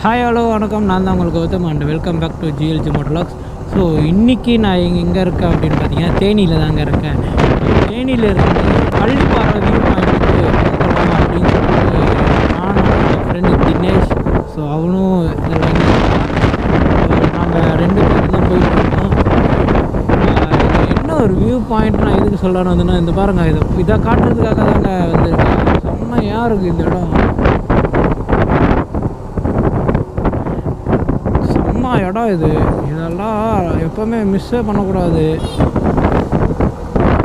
Hi hello வணக்கம். நான் தான் உங்களுக்கு Gautham and welcome back to GLG Motorlogs. So இன்றைக்கி நான் எங்கே இருக்கேன் அப்படின்னு பார்த்தீங்கன்னா தேனியில் தாங்க இருக்கேன். தேனியில் இருந்து பள்ளிப்பாறை வியூ பாயிண்ட்டுக்கு போகலாம் அப்படின்னு சொல்லிட்டு நானும் என் ஃப்ரெண்டு தினேஷ், ஸோ அவனும் இதெல்லாம் நாங்கள் 2 பேரும் தான் போயிட்டுருக்கோம். என்ன ஒரு வியூ பாயிண்ட் நான் எதுக்கு சொல்லணும் வந்துன்னா, இந்த பாருங்கள், இதை காட்டுறதுக்காக தாங்க வந்திருக்கேன். செம்மையாக இருக்குது இந்த இடம். இடம் இதெல்லாம் எப்போவுமே மிஸ்ஸே பண்ணக்கூடாது.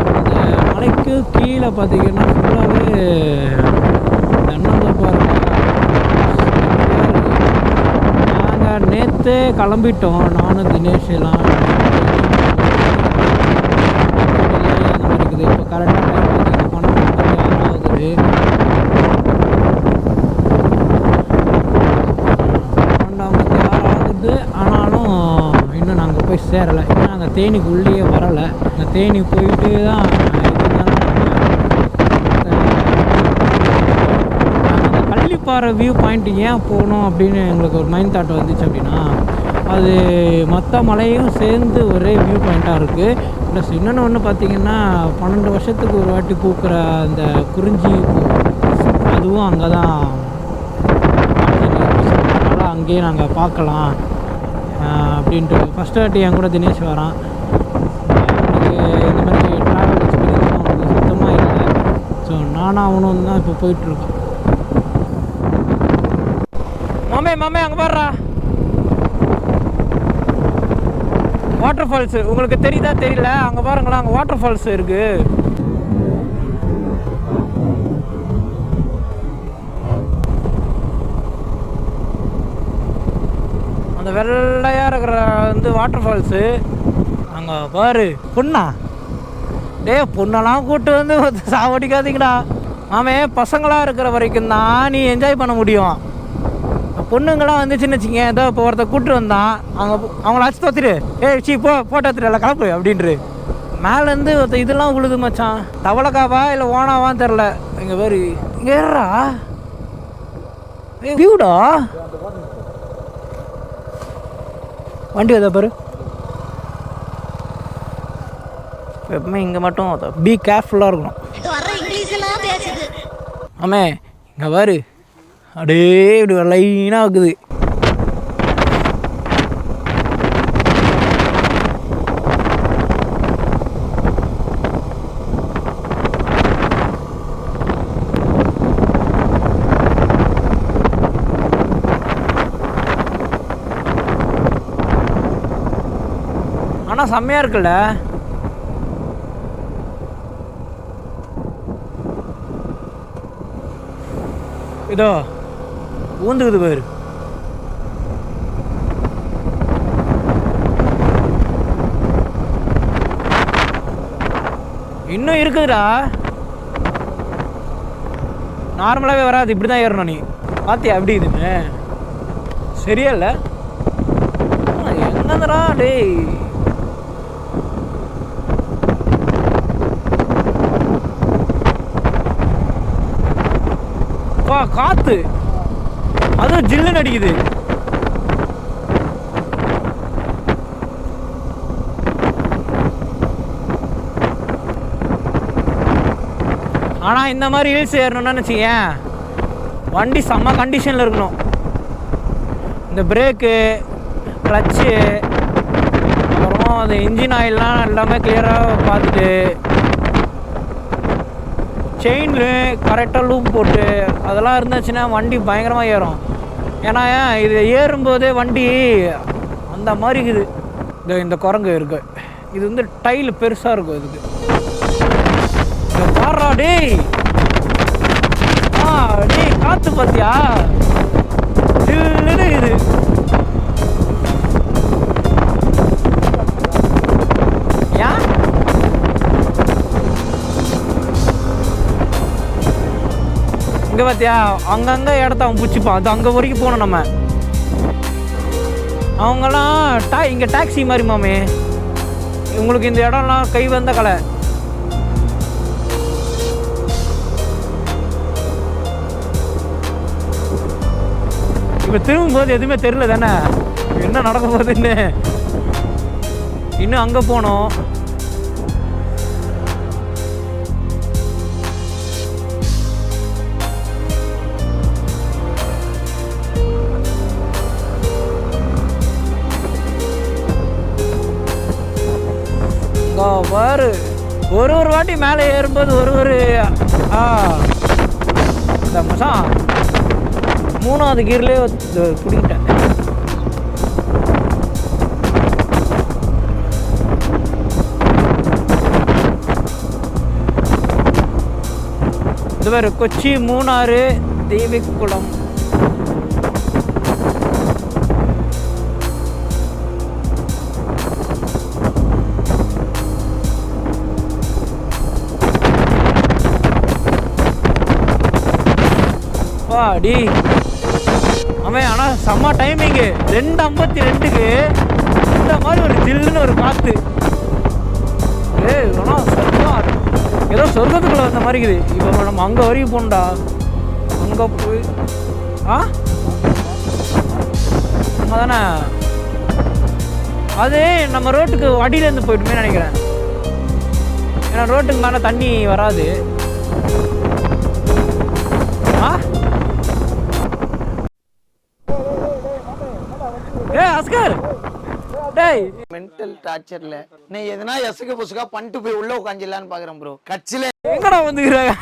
அந்த மலைக்கு கீழே பார்த்தீங்கன்னா ஃபுல்லாகவே தென்னந்தோப்பாக இருக்கும். நாங்கள் நேற்றே கிளம்பிட்டோம், நானும் தினேஷ் எல்லாம். அந்த மாதிரி இருக்குது. இப்போ கரெக்டாக டைம் பார்த்தீங்கன்னா 12 ஆகுது. ஆனாலும் இன்னும் நாங்கள் போய் சேரலை. இன்னும் நாங்கள் தேனிக்குள்ளேயே வரலை. நாங்கள் தேனி போயிட்டு தான் அந்த பள்ளிப்பாறை வியூ பாயிண்ட் ஏன் போகணும் அப்படின்னு எங்களுக்கு ஒரு மைண்ட் தாட் வந்துச்சு. அப்படின்னா அது மொத்த மலையும் சேர்ந்து ஒரே வியூ பாயிண்ட்டாக இருக்குது. ப்ளஸ் இன்னொன்று ஒன்று பார்த்திங்கன்னா 12 வருஷத்துக்கு ஒரு வாட்டி பூக்கிற அந்த குறிஞ்சி பூ, அதுவும் அங்கே தான். அதனால் அங்கேயே நாங்கள் பார்க்கலாம் அப்படின்ட்டு ஃபஸ்ட்டு வாட்டி என் கூட தினேஷ் வரான். அவனுக்கு இந்த மாதிரி ட்ராவல் எக்ஸ்பீரியன்ஸ் அவனுக்கு சுத்தமாக இல்லை. ஸோ நானும் அவனும் தான் இப்போ போயிட்டுருக்கோம். மாமே அங்கே பாடுறா வாட்டர் ஃபால்ஸு. உங்களுக்கு தெரியுதா தெரியல, அங்கே பாருங்களா, அங்கே வாட்டர் ஃபால்ஸு இருக்குது. அந்த வெள்ளையாக இருக்கிற வாட்டர் ஃபால்ஸு அங்கே பாரு. பொண்ணா பொண்ணெல்லாம் கூப்பிட்டு வந்து சாவடிக்காதீங்கடா மாமே. பசங்களாக இருக்கிற வரைக்கும் தான் நீ என்ஜாய் பண்ண முடியும். பொண்ணுங்களாம் வந்துச்சுன்னு வச்சுங்க, ஏதோ இப்போ ஒருத்தர் கூப்பிட்டு வந்தான், அவங்கள அச்சு தோத்துரு, போட்டோ எடுத்துட்டு கிளப்பு அப்படின்ட்டு மேலேருந்து ஒருத்தர் இதெல்லாம் விழுது மச்சான். தவளைக்காவா இல்லை ஓனாவான்னு தெரில. இங்கே பாரு, இங்கே ஏறா வியூடா வண்டி வந்தா பாரு. எப்பவுமே இங்கே மட்டும் பி கேர்ஃபுல்லாக இருக்கணும். ஆமே இங்கே பாரு, அப்படியே இப்படி லைனாக இருக்குது. ஆனால் செம்மையாக இருக்குல்ல. இதோ ஊந்துக்குது பேர். இன்னும் இருக்குதுடா. நார்மலாகவே வராது, இப்படி தான் ஏறணும். நீ பார்த்தியா எப்படி இதுன்னு? சரியா இல்லை எங்கேருந்துடா டேய். காத்து அதுவும் ஜில்லுன்னு அடிக்குது. ஆனால் இந்த மாதிரி ஹில்ஸ் ஏறணும்னு வச்சுக்கேன், வண்டி செம்ம கண்டிஷனில் இருக்கணும். இந்த பிரேக்கு, கிளச்சு, அப்புறம் அந்த இன்ஜின் ஆயில்லாம் எல்லாமே கிளியராக பார்த்துட்டு, செயின்லு கரெக்டாக லூப் போட்டு அதெல்லாம் இருந்துச்சுன்னா வண்டி பயங்கரமாக ஏறும். ஏன்னா இது ஏறும்போதே வண்டி அந்த மாதிரி இருக்குது. இந்த குரங்கு இருக்கு, இது டைல் பெருசாக இருக்கும். இதுக்கு பாடுறா டேய். டேய் காற்று பார்த்தியா ஜில்லுன்னு இது. இங்கே பார்த்தியா, அங்கங்கே இடத்த அவன் பிடிச்சிப்பான். அது அங்கே வரைக்கும் போகணும் நம்ம. அவங்கெல்லாம் இங்கே டாக்ஸி மாதிரி மாமே. உங்களுக்கு இந்த இடம்லாம் கை வந்த கலை. இப்போ திரும்பும்போது எதுவுமே தெரியல தானே என்ன நடக்க போகுதுன்னு. இன்னும் அங்கே போனோம். பாரு ஒரு வாட்டி மேலே ஏறும்போது ஒரு இந்த மசான் 3வது கீர்லேயே பிடிக்கிட்டேன். இது வேறு கொச்சி மூணாறு தேவிக்குளம். அடி அவன் ஆனால் செம்ம டைமிங்கு 2:52க்கு இந்த மாதிரி ஒரு ஜில்லுன்னு ஒரு காற்று. ஆனால் சொர்க்கம், ஏதோ சொர்க்கத்துக்குள்ளே வந்த மாதிரி இருக்குது. இப்போ நம்ம அங்கே வரைக்கும் போகணுண்டா. அங்கே போய் நம்ம தானே அது நம்ம ரோட்டுக்கு அடியிலேருந்து போயிட்டுமே நினைக்கிறேன். ஏன்னா ரோட்டுக்கு மேலே தண்ணி வராது. மென்டல் டார்ச்சர்ல நீ எதனா எசுக்கு புசுக்கா பண்ணிட்டு போய் உள்ள உட்காந்துலான்னு பாக்குறேன் ப்ரோ. கட்சியில எங்கடா வந்துக்கிறாங்க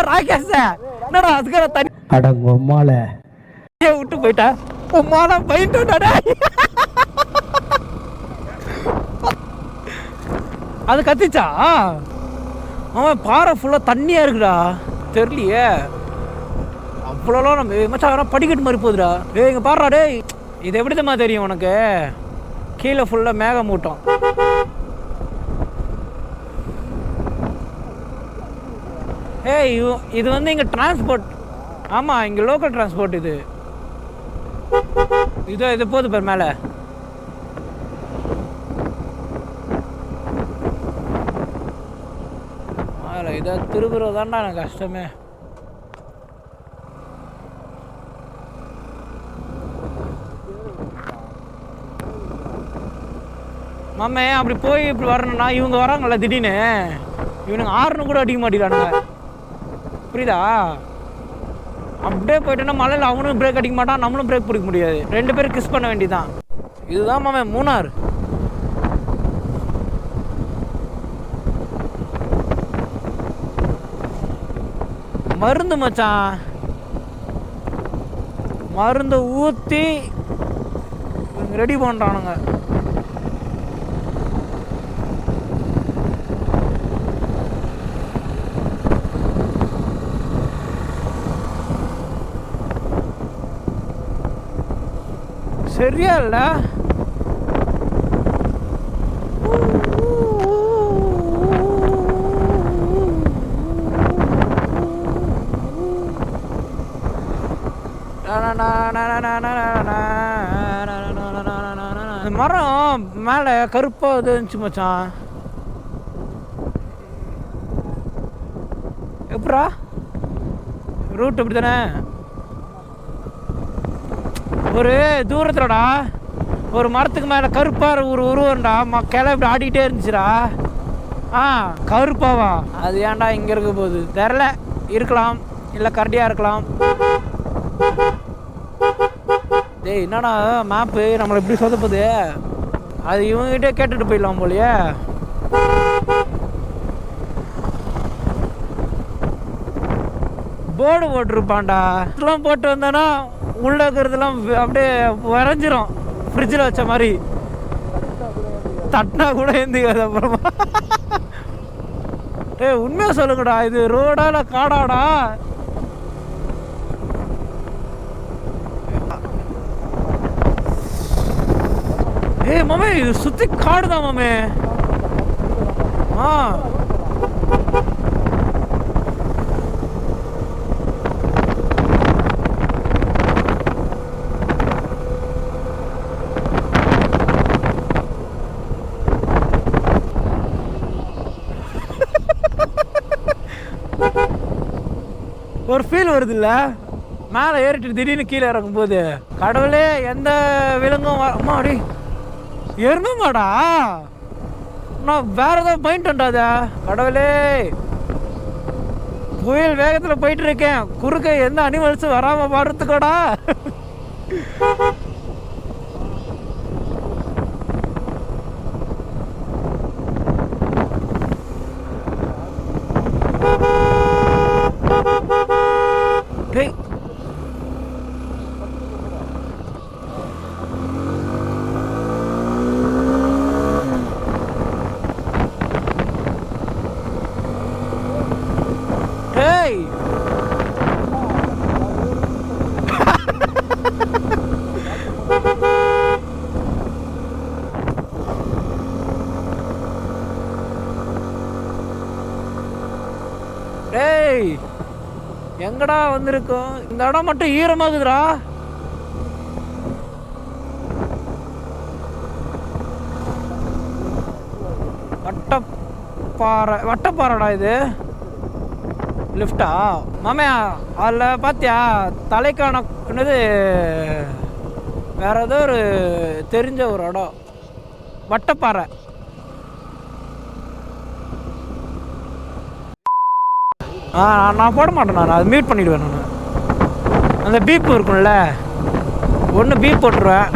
ராகேஷ்? என்னடா அதுக்காக தண்ணி அடங்க உம்மால விட்டு போயிட்டா. உம்மால போயிட்டா. அது கத்திச்சா? அவன் பாறை ஃபுல்லாக தண்ணியாக இருக்குடா. தெரியலையே அவ்வளோலாம். நம்ம மச்சான் படிக்கட்டு மாதிரி போகுதுடா. இங்கே பாடுறா டேய். இது எப்படி தான் தெரியும் உனக்கு? கீழே ஃபுல்லாக மேகமூட்டம். இது வந்து இங்கே டிரான்ஸ்போர்ட். ஆமாம் இங்கே லோக்கல் டிரான்ஸ்போர்ட். இது போகுது பேர் மேலே. அதில் இதை திருப்புறது தான்டா எனக்கு கஷ்டமே. மாமே அப்படி போய் இப்படி வரணும்னா இவங்க வராங்கல்ல திடீர்னு, இவனுங்க ஆறுன்னு கூட அடிக்க மாட்டேங்கிறானுங்க. புரியுதா? அப்படியே போயிட்டோன்னா மழையில் அவனும் பிரேக் அடிக்க மாட்டான், நம்மளும் பிரேக் பிடிக்க முடியாது. 2 பேரும் கிஸ் பண்ண வேண்டியதான். இதுதான் மாமே மூணார். மருந்து மச்சான், மருந்து ஊற்றி ரெடி பண்ணுறானுங்க. சரியா இல்லை? மரம் மேலே கருப்பாக இது இருந்துச்சு மச்சான். எப்படா ரூட் இப்படி தானே? ஒரு தூரத்துலடா ஒரு மரத்துக்கு மேலே கருப்பாக ஒரு உருவம்டா. கிளை இப்படி ஆடிக்கிட்டே இருந்துச்சுடா. கருப்பாவா? அது ஏன்டா இங்கே இருக்க போகுது தெரில. இருக்கலாம், இல்லை கரடியாக இருக்கலாம். டேய் என்னடா மேப்பு நம்மளை இப்படி சொதப்புது? அது இவங்ககிட்டே கேட்டுட்டு போயிடலாம் போலியே. போர்டு போட்டிருப்பான்டா. இதெல்லாம் போட்டு வந்தோன்னா உள்ளே இருக்கிறதுலாம் அப்படியே வரைஞ்சிரும். ஃப்ரிட்ஜில் வச்ச மாதிரி தட்டினா கூட எந்திக்காது. அப்புறமா உண்மையாக சொல்லுங்கடா, இது ரோடா இல்லை காடாடா? மாமே இது சுற்றி காடு தான் மாமே. ஒரு ஃபீல் வருது இல்லை? மேலே ஏறிட்டு திடீர்னு கீழே இறங்கும்போது கடவுளே எந்த விலங்கும் அம்மாடி எருமைமாடா நான் வேற ஏதாவது பாயிண்ட் உண்டாத கடவுளே புயல் வேகத்தில் போயிட்டு இருக்கேன் குறுக்க எந்த அனிமல்ஸும் வராமல் பாடுறதுக்கோடா டேய் எங்கடா வந்திருக்கோம் இந்த இடம் மட்டும் ஈரமாகுதுடா வட்டப்பாறைடா இது லிஃப்டா மாமே அதில் பார்த்தியா தலைக்கான என்னது வேற ஏதோ ஒரு தெரிஞ்ச ஒரு இடம் வட்டப்பாறை நான் போட மாட்டேன் நான் அது மியூட் பண்ணிவிடுவேன் நான் அந்த பீப் இருக்கும்ல ஒன்று பீப் போட்டுருவேன்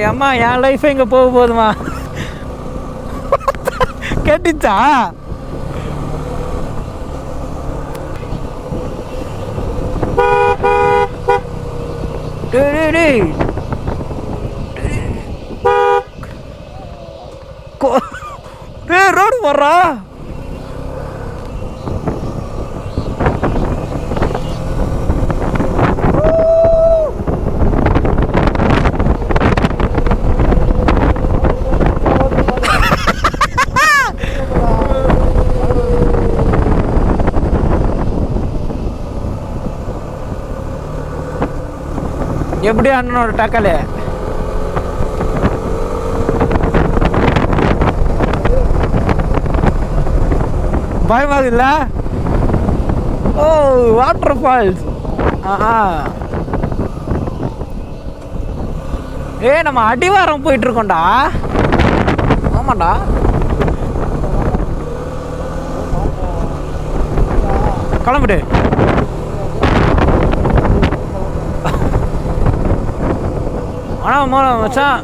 அம்மா என் லைஃப் இங்கே போக போதுமா கேட்டுச்சா ரோடு வர்றா எப்படி அண்ணனோட டக்கலு பயமாகுதுல்ல ஓ வாட்டர் ஃபால்ஸ் நம்ம அடிவாரம் போயிட்டு இருக்கோம்டா ஆமாண்டா கிளம்பிடு ஆனால் மச்சான்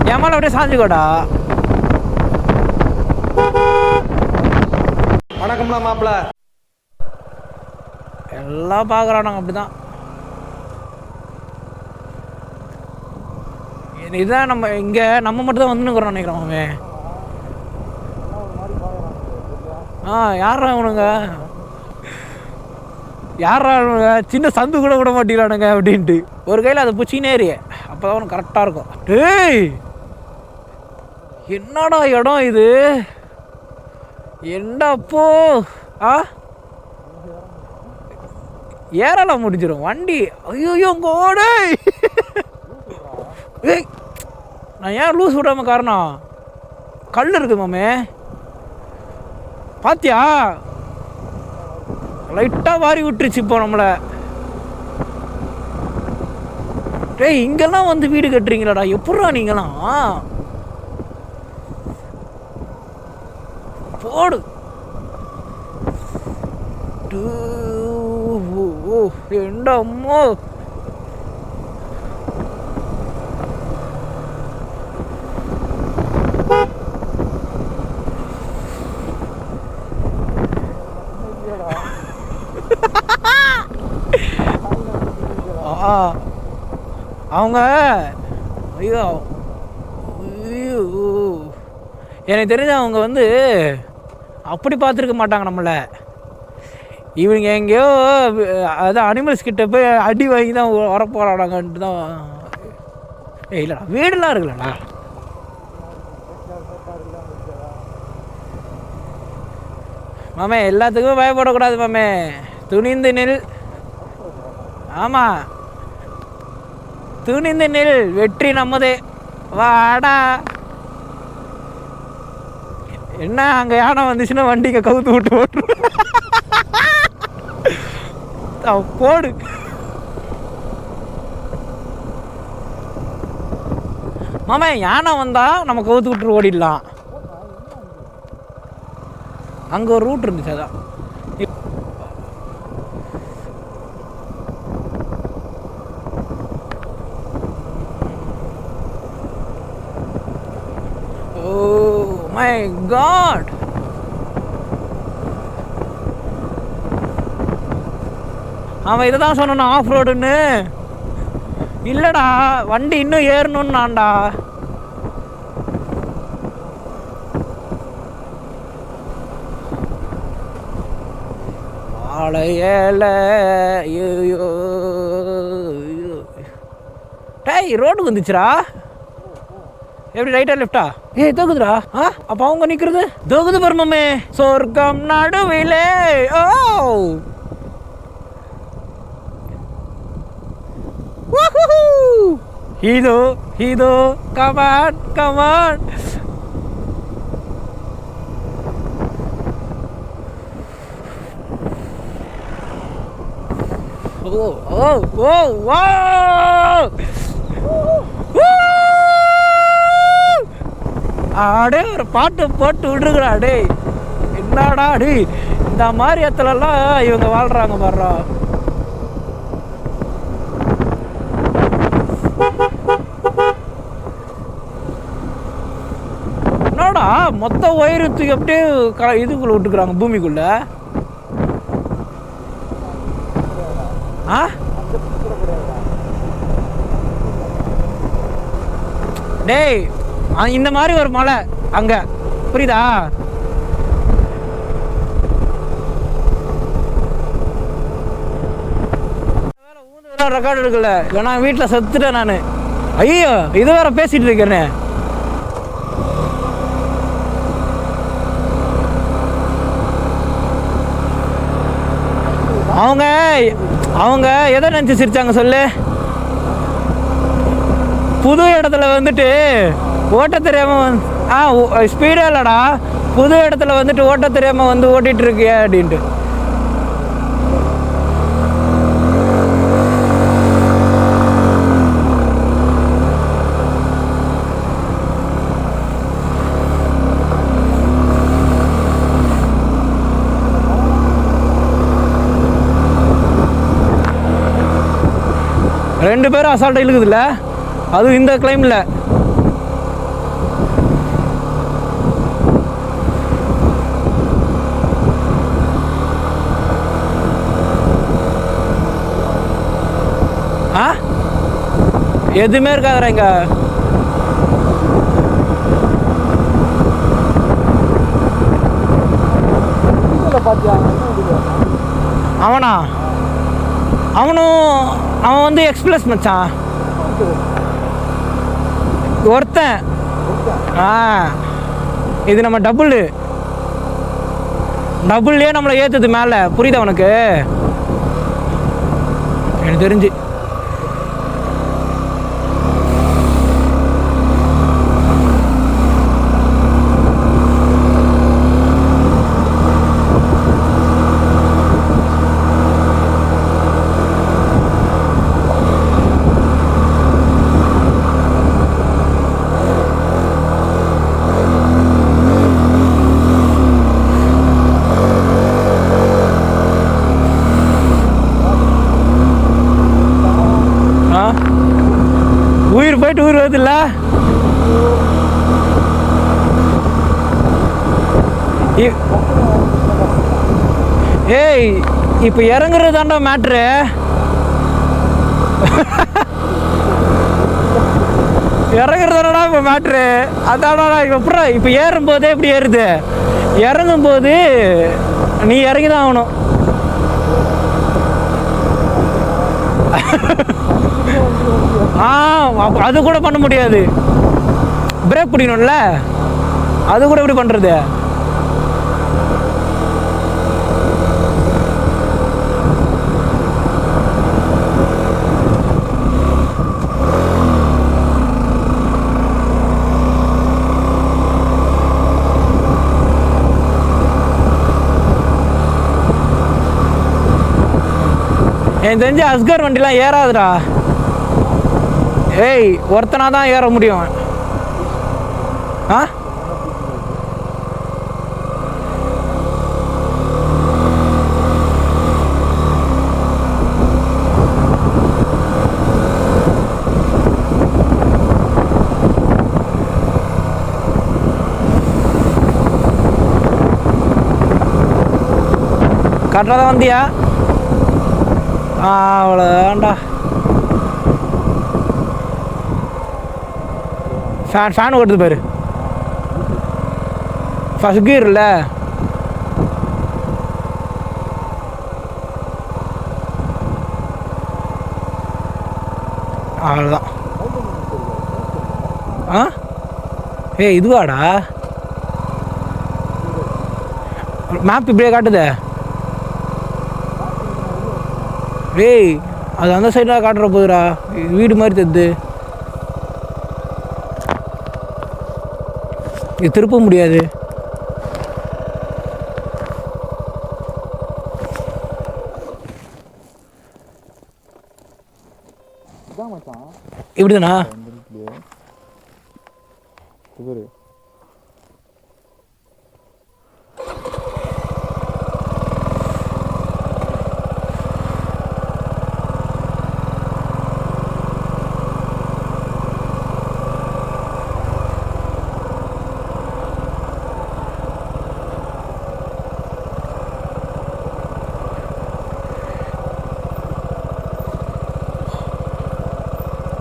என் மேலே அப்படியே சாஞ்சுக்கோடா வணக்கம்லாம் மாப்பிள்ள எல்லாம் பார்க்குறானுங்க அப்படிதான் இதுதான் நம்ம இங்கே நம்ம மட்டும் தான் வந்துன்னு நினைக்கிறோம் அவன் யாரா அவனுங்க யாரா அவனுங்க சின்ன சந்து கூட விட மாட்டேங்கிறானுங்க அப்படின்ட்டு ஒரு கையில் அதை பூச்சினே ஏறிய அப்போ தான் அவனுக்கு கரெக்டாக இருக்கும் டேய் என்னடா இடம் இது என்னப்போ ஏறலாம் முடிஞ்சிடும் வண்டி ஐயோ கோடே ஏய் நான் ஏன் லூஸ் விடாம காரணம் கல் இருக்குது மாமே பாத்தியா லைட்டாக வாரி விட்டுருச்சு இப்போ நம்மளை டேய் இங்கெல்லாம் வந்து வீடு கட்டுறீங்களாடா எப்பட்றா நீங்களாம் போடு என்னமோ அவங்க ஐயோ ஐயோ எனக்கு தெரிஞ்ச அவங்க வந்து அப்படி பார்த்துருக்க மாட்டாங்க நம்மளை இவங்க எங்கேயோ அதான் அனிமல்ஸ் கிட்ட போய் அடி வாங்கி தான் வரப்போறாடாங்கன்ட்டு தான். இல்லைடா வீடுலாம் இருக்குல்லடா. மாமே எல்லாத்துக்குமே பயப்படக்கூடாது மாமே, துணிந்து நில். ஆமாம், துணிந்து நில், வெற்றி நம்மதே. வாடா. என்ன அங்கே யானை வந்துச்சுன்னா வண்டிக்கு கவுத்து விட்டு ஓட்டு போடு. மாமா யானை வந்தா நம்ம கவுத்து விட்டு ஓடிடலாம். அங்கே ஒரு ரூட் இருந்துச்சு அதான். Oh my God. அவன் இதை தான் சொன்னான் ஆஃப் ரோடுன்னு. இல்லைடா வண்டி இன்னும் ஏறணும்னு நான்டா. ஆளையல டேய் ரோடு வந்துச்சுரா. எப்படி ரைட்டா லெஃப்டா? ஏய் தோகுதுடா. அப்போ அவங்க நிற்கிறது தோகுது பர்மமே. சொர்க்கம் நடுவிலே. ஓ இதோ இதோ கமான் கமான். ஓ ஓ ஓ வா. அடே ஒரு பாட்டு போட்டு விடுறா. டே என்னடா டே, இந்த மாதிரி இடத்துலலாம் இவங்க வாழ்கிறாங்க பாடுறா. என்னடா மொத்த உயரத்துக்கு அப்படியே இதுக்குள்ள விட்டுக்கிறாங்க பூமிக்குள்ள. டேய் இந்த மாதிரி ஒரு மலை அங்க புரியுதா? ரெக்கார்டு எடுக்கல, இல்லைன்னா வீட்டில் செத்துட்டேன் நான். ஐயோ இது வேற பேசிட்டு இருக்கேன்னு. அவங்க அவங்க எதை நினச்சி சிரிச்சாங்க சொல்லு? புது இடத்துல வந்துட்டு ஓட்ட தெரியாமல் ஸ்பீடே இல்லைடா, புது இடத்துல வந்துட்டு ஓட்ட தெரியாமல் வந்து ஓட்டிகிட்டு இருக்கிய அப்படின்ட்டு. ரெண்டு பேரும் அசால்ட்டாக இழுக்குதுல்ல, அதுவும் இந்த கிளைமில். எதுவுமே இருக்காதுடா இங்க. அவனா அவன் வந்து எக்ஸ்பிரஸ் மச்சான் ஒருத்தன். இது நம்ம டபுள்லேயே நம்மளை ஏற்றுது மேலே, புரியுதா உனக்கு? எனக்கு தெரிஞ்சு உயிர் போயிட்டு உயிர் வருதுல்ல. ஏய் இப்போ இறங்குறது தாண்டா மேட்ரு. இறங்குறதுனா இப்போ மேட்ரு அதாடா. இப்போ ஏறும்போதே எப்படி ஏறுது, இறங்கும்போது நீ இறங்கி தான் ஆகணும். அது கூட பண்ண முடியாது. பிரேக் பிடிக்கணும்ல, அது கூட எப்படி பண்ணுறது? எனக்கு தெரிஞ்சு அஸ்கர் வண்டிலாம் ஏறாதுடா. ஏய், ஒருத்தனா தான் ஏற முடியும். ஆ கரெக்டாக தான் வந்தியா? அவ்வளோதான்டா. ஃபேன் ஓட்டுது பாரு. ஃபஸ்ட் கியர்ல அவ்வளோதான். ஆ ஏய், இதுவாடா மேப் இப்படியே காட்டுதே. ஏய், அது அந்த சைடாக காட்டுற போதுடா, வீடு மாதிரி தெரியுது. இது திருப்ப முடியாது. இப்படிதானா?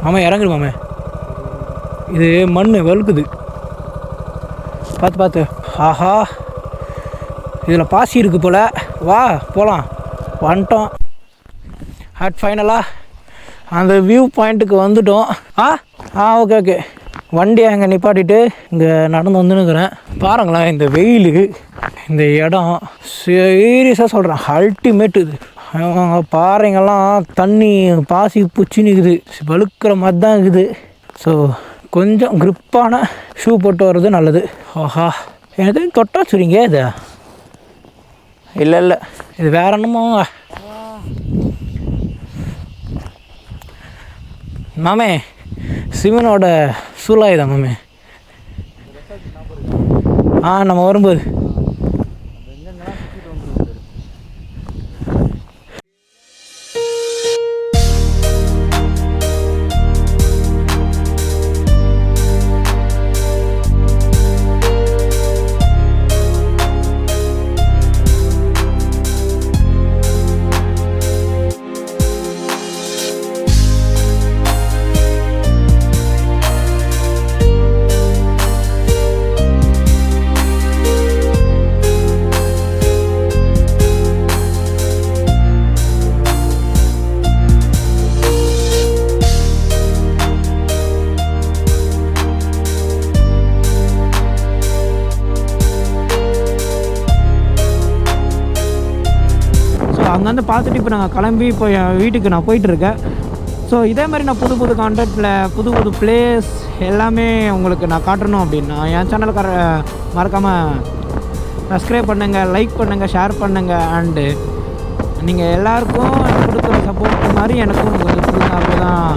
மாமா இறங்குது மாமே. இது மண் வழுக்குது, பார்த்து பார்த்து. ஆஹா, இதில் பாசி இருக்குது போல். வா போகலாம். வந்துட்டோம். ஃபைனலாக அந்த வியூ பாயிண்ட்டுக்கு வந்துட்டோம். Okay okay. வண்டியை அங்கே நிப்பாட்டிட்டு இங்கே நடந்து வந்துன்னுக்கிறேன். பாருங்களேன் இந்த வெயில், இந்த இடம் சீரியஸாக சொல்கிறேன் அல்டிமேட்டு. இது பாறைங்கள்லாம் தண்ணி பாசி பூச்சி நிற்குது, வழுக்கிற மாதிரி தான் இருக்குது. ஸோ கொஞ்சம் க்ரிப்பான ஷூ போட்டு வர்றது நல்லது. ஆஹா, எனக்கு தொட்டா சரிங்க. இது இல்லை இது வேற என்னமோ. மாமே சிவனோட சூழாயுதான் மாமே. நம்ம வரும்போது அங்கேருந்து பார்த்துட்டு இப்போ நாங்கள் கிளம்பி இப்போ என் வீட்டுக்கு நான் போயிட்டுருக்கேன். ஸோ இதே மாதிரி நான் புது புது கான்டென்ட்டில் புது புது பிளேஸ் எல்லாமே உங்களுக்கு நான் காட்டணும் அப்படின்னா என் சேனலுக்கு மறக்காமல் சப்ஸ்கிரைப் பண்ணுங்கள், லைக் பண்ணுங்கள், ஷேர் பண்ணுங்கள். அண்டு நீங்கள் எல்லாேருக்கும் கொடுக்குற சப்போர்ட் மாதிரி எனக்கும் கொஞ்சம் கொடுங்க. அப்போ தான்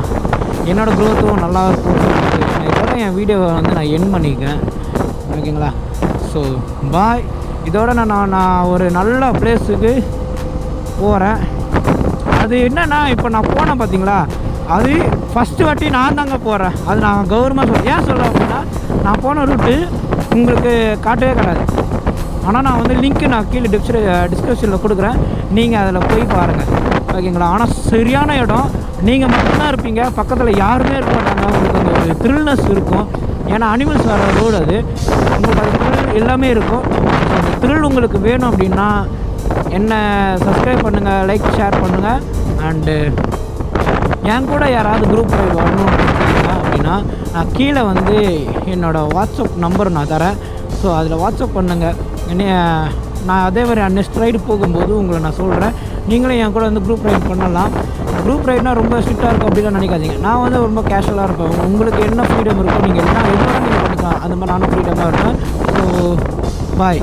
என்னோடய க்ரோத்தும் நல்லாயிருக்கும். இதோட என் வீடியோவை வந்து நான் எண்ட் பண்ணிக்கிறேன். ஓகேங்களா? So bye. இதோட நான் ஒரு நல்ல பிளேஸுக்கு போகிறேன். அது என்னென்னா இப்போ நான் போனேன் பார்த்தீங்களா, அது ஃபஸ்ட்டு வாட்டி நான் தாங்க போகிறேன். அது நான் கௌரவமாக ஏன் சொல்கிறேன் அப்படின்னா, நான் போன ரூட்டு உங்களுக்கு காட்டவே கிடையாது. ஆனால் நான் வந்து லிங்க்கு நான் கீழே டிஸ்கிரிப்ஷனில் கொடுக்குறேன், நீங்கள் அதில் போய் பாருங்கள். ஓகேங்களா? ஆனால் சரியான இடம். நீங்கள் மட்டும்தான் இருப்பீங்க, பக்கத்தில் யாருமே இருக்க மாட்டாங்க. உங்களுக்கு அந்த ஒரு த்ரில்னஸ் இருக்கும். ஏன்னா அனிமல்ஸ் வர ரோடு அது. உங்களுக்கு அது த்ரில் எல்லாமே இருக்கும். அந்த த்ரில் உங்களுக்கு வேணும் அப்படின்னா என்ன சப்ஸ்கிரைப் பண்ணுங்கள், லைக் ஷேர் பண்ணுங்கள். அண்டு என் கூட யாராவது குரூப் ரைடு வரணும்னு நினைச்சீங்க அப்படின்னா நான் கீழே வந்து என்னோடய வாட்ஸ்அப் நம்பர் நான் தரேன். ஸோ அதில் வாட்ஸ்அப் பண்ணுங்கள். நான் அதே மாதிரி நெக்ஸ்ட் ரைடு போகும்போது உங்களை நான் சொல்கிறேன். நீங்களும் என் கூட வந்து குரூப் ரைட் பண்ணலாம். குரூப் ரைட்னால் ரொம்ப ஸ்ட்ரிக்டாக இருக்கும் அப்படிலாம் நினைக்காதீங்க. நான் வந்து ரொம்ப கேஷுவலாக இருப்பேன். உங்களுக்கு என்ன ஃப்ரீடம் இருக்கோ நீங்கள் என்ன எதுவும் நீங்கள் பண்ணிக்கலாம். அந்த மாதிரி நானும் ஃப்ரீடமாக இருப்பேன். So bye.